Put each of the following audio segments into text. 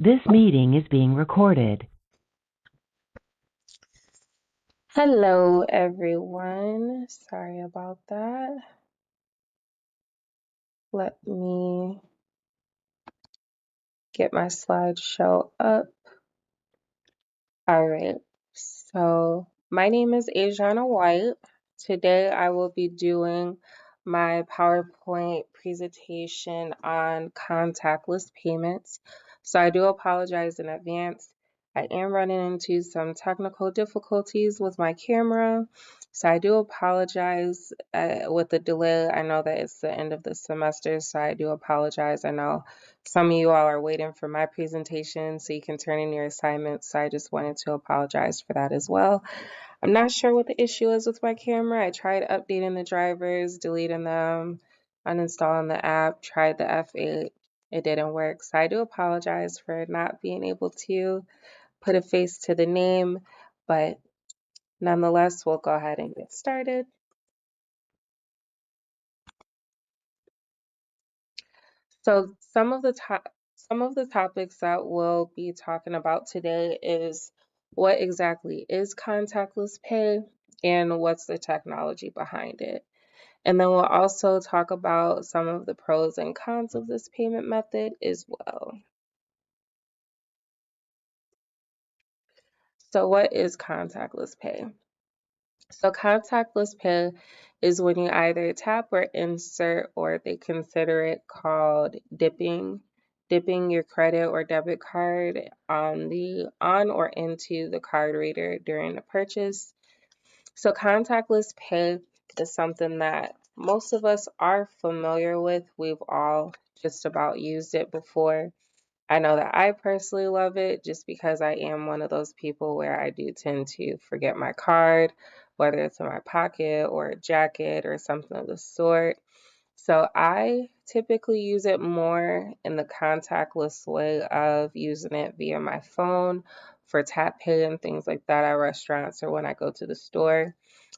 This meeting is being recorded. Hello, everyone. Sorry about that. Let me get my slideshow up. All right. So, my name is Asiahanna White. Today, I will be doing my PowerPoint presentation on contactless payments. So, I do apologize in advance. I am running into some technical difficulties with my camera. So, I do apologize with the delay. I know that it's the end of the semester, so I do apologize. I know some of you all are waiting for my presentation so you can turn in your assignments. So I just wanted to apologize for that as well. I'm not sure what the issue is with my camera. I tried updating the drivers, deleting them, uninstalling the app, tried the F8. It didn't work. So I do apologize for not being able to put a face to the name, but nonetheless, we'll go ahead and get started. So some of the topics that we'll be talking about today is what exactly is contactless pay and what's the technology behind it. And then we'll also talk about some of the pros and cons of this payment method as well. So what is contactless pay? So contactless pay is when you either tap or insert, or they consider it called dipping your credit or debit card on or into the card reader during the purchase. So contactless pay is something that most of us are familiar with. We've all just about used it before. I know that I personally love it just because I am one of those people where I do tend to forget my card, whether it's in my pocket or a jacket or something of the sort. So I typically use it more in the contactless way of using it via my phone for tap pay and things like that at restaurants or when I go to the store.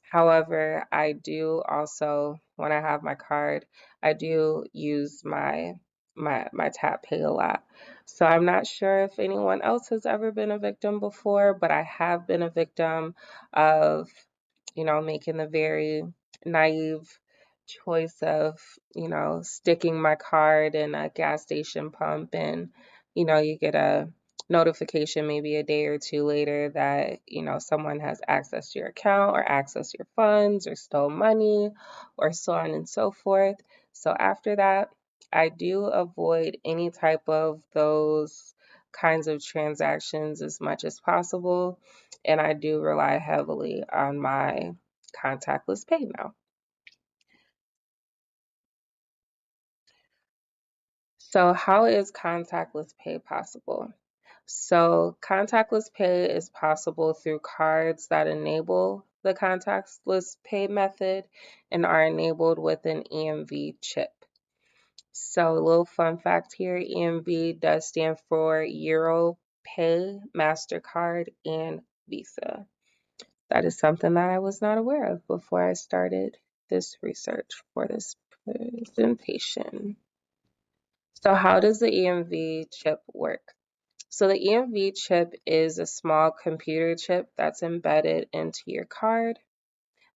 However, I do also, when I have my card, I do use my tap pay a lot. So I'm not sure if anyone else has ever been a victim before, but I have been a victim of, making the very naive choice of, sticking my card in a gas station pump and, you get a notification maybe a day or two later that, someone has accessed your account or accessed your funds or stole money or so on and so forth. So after that, I do avoid any type of those kinds of transactions as much as possible. And I do rely heavily on my contactless pay now. So, how is contactless pay possible? So, contactless pay is possible through cards that enable the contactless pay method and are enabled with an EMV chip. So, a little fun fact here, EMV does stand for Euro Pay, MasterCard, and Visa. That is something that I was not aware of before I started this research for this presentation. So, how does the EMV chip work? So, the EMV chip is a small computer chip that's embedded into your card.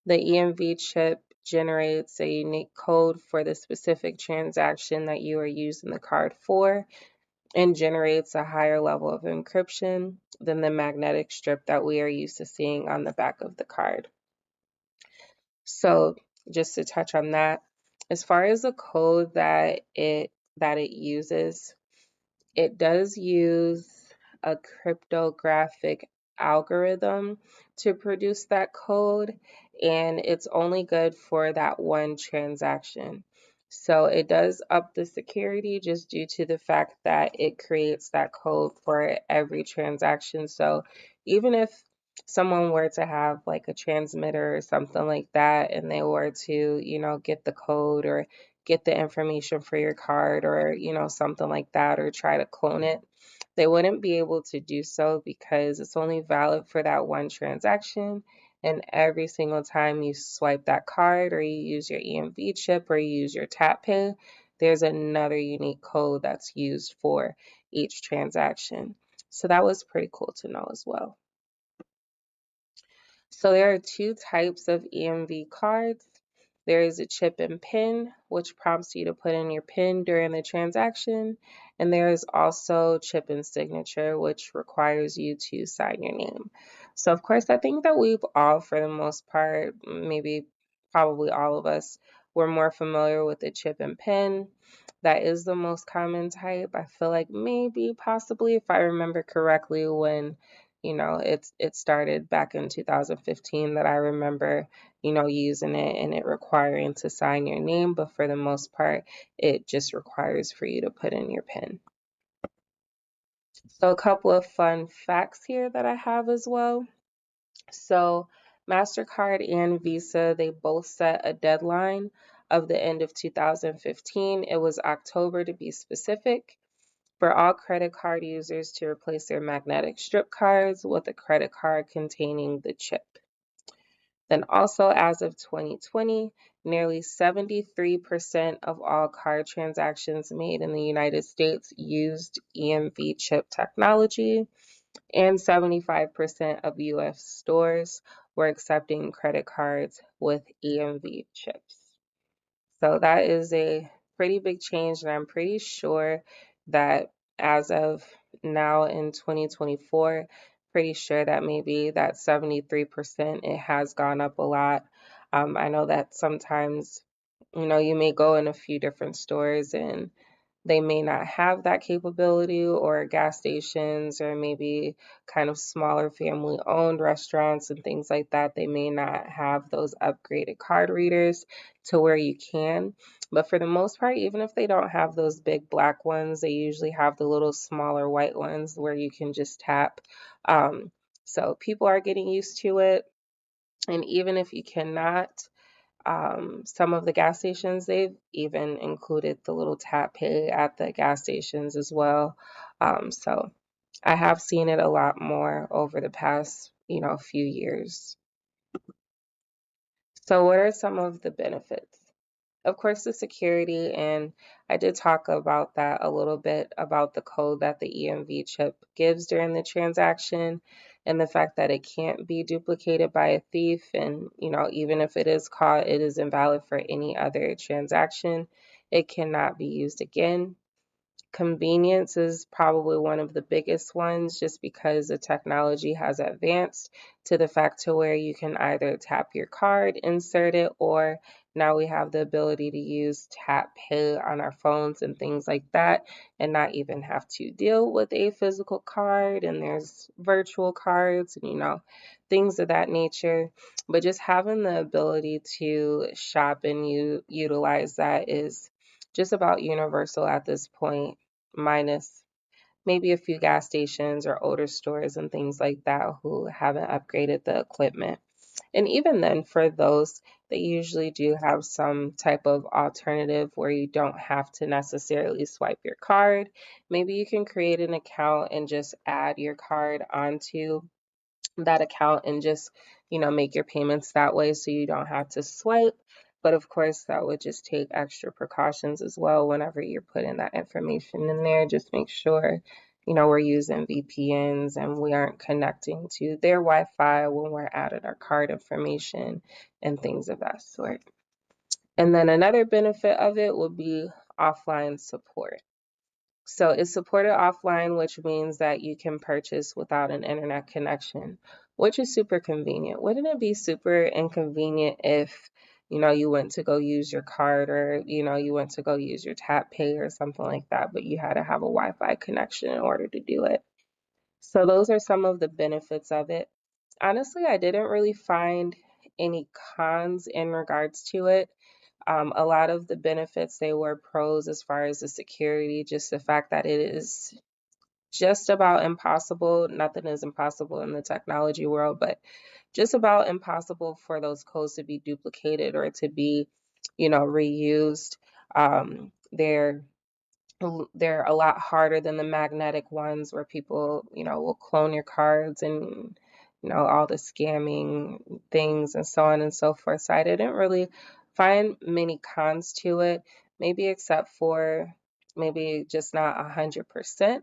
The EMV chip generates a unique code for the specific transaction that you are using the card for and generates a higher level of encryption than the magnetic strip that we are used to seeing on the back of the card. So, just to touch on that, as far as the code that it uses, it does use a cryptographic algorithm to produce that code, and it's only good for that one transaction. So it does up the security just due to the fact that it creates that code for every transaction. So even if someone were to have like a transmitter or something like that, and they were to, get the code or get the information for your card or, something like that, or try to clone it, they wouldn't be able to do so because it's only valid for that one transaction. And every single time you swipe that card or you use your EMV chip or you use your tap pay, there's another unique code that's used for each transaction. So that was pretty cool to know as well. So there are two types of EMV cards. There is a chip and PIN, which prompts you to put in your PIN during the transaction. And there is also chip and signature, which requires you to sign your name. So, of course, I think that we've all, for the most part, maybe probably all of us, were more familiar with the chip and PIN. That is the most common type. I feel like maybe, possibly, if I remember correctly, when it started back in 2015 that I remember, using it and it requiring to sign your name. But for the most part, it just requires for you to put in your PIN. So a couple of fun facts here that I have as well. So MasterCard and Visa, they both set a deadline of the end of 2015. It was October to be specific, for all credit card users to replace their magnetic strip cards with a credit card containing the chip. Then also as of 2020, nearly 73% of all card transactions made in the United States used EMV chip technology, and 75% of US stores were accepting credit cards with EMV chips. So that is a pretty big change, and I'm pretty sure that as of now in 2024, pretty sure that maybe that 73%, it has gone up a lot. I know that sometimes, you may go in a few different stores and they may not have that capability, or gas stations, or maybe kind of smaller family owned restaurants and things like that. They may not have those upgraded card readers to where you can. But for the most part, even if they don't have those big black ones, they usually have the little smaller white ones where you can just tap. So people are getting used to it. And even if you cannot, some of the gas stations, they've even included the little tap pay at the gas stations as well. So I have seen it a lot more over the past, few years. So what are some of the benefits? Of course, the security, and I did talk about that a little bit, about the code that the EMV chip gives during the transaction, and the fact that it can't be duplicated by a thief. And, even if it is caught, it is invalid for any other transaction. It cannot be used again. Convenience is probably one of the biggest ones, just because the technology has advanced to the fact to where you can either tap your card, insert it, or now we have the ability to use tap pay on our phones and things like that, and not even have to deal with a physical card. And there's virtual cards and, things of that nature. But just having the ability to shop and utilize that is just about universal at this point, minus maybe a few gas stations or older stores and things like that who haven't upgraded the equipment. And even then, for those, they usually do have some type of alternative where you don't have to necessarily swipe your card. Maybe you can create an account and just add your card onto that account and just, make your payments that way so you don't have to swipe. But of course, that would just take extra precautions as well whenever you're putting that information in there. Just make sure, we're using VPNs and we aren't connecting to their Wi Fi when we're adding our card information and things of that sort. And then another benefit of it would be offline support. So it's supported offline, which means that you can purchase without an internet connection, which is super convenient. Wouldn't it be super inconvenient if, you went to go use your card, or, you went to go use your tap pay or something like that, but you had to have a Wi-Fi connection in order to do it. So those are some of the benefits of it. Honestly, I didn't really find any cons in regards to it. A lot of the benefits, they were pros as far as the security, just the fact that it is just about impossible. Nothing is impossible in the technology world, but just about impossible for those codes to be duplicated or to be, reused. They're a lot harder than the magnetic ones where people, will clone your cards and, all the scamming things and so on and so forth. So I didn't really find many cons to it. maybe except for maybe just not 100%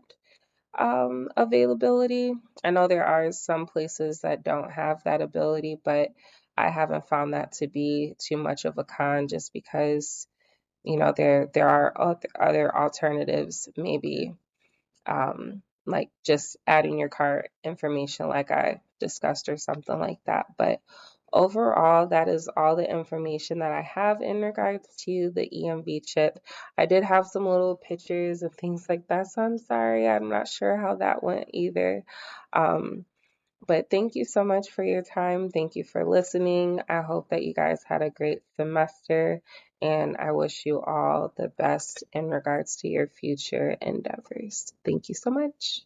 availability. I know there are some places that don't have that ability, but I haven't found that to be too much of a con just because, there are other alternatives, maybe like just adding your card information like I discussed or something like that. But overall, that is all the information that I have in regards to the EMV chip. I did have some little pictures and things like that, so I'm sorry. I'm not sure how that went either. Um, but thank you so much for your time. Thank you for listening. I hope that you guys had a great semester, and I wish you all the best in regards to your future endeavors. Thank you so much.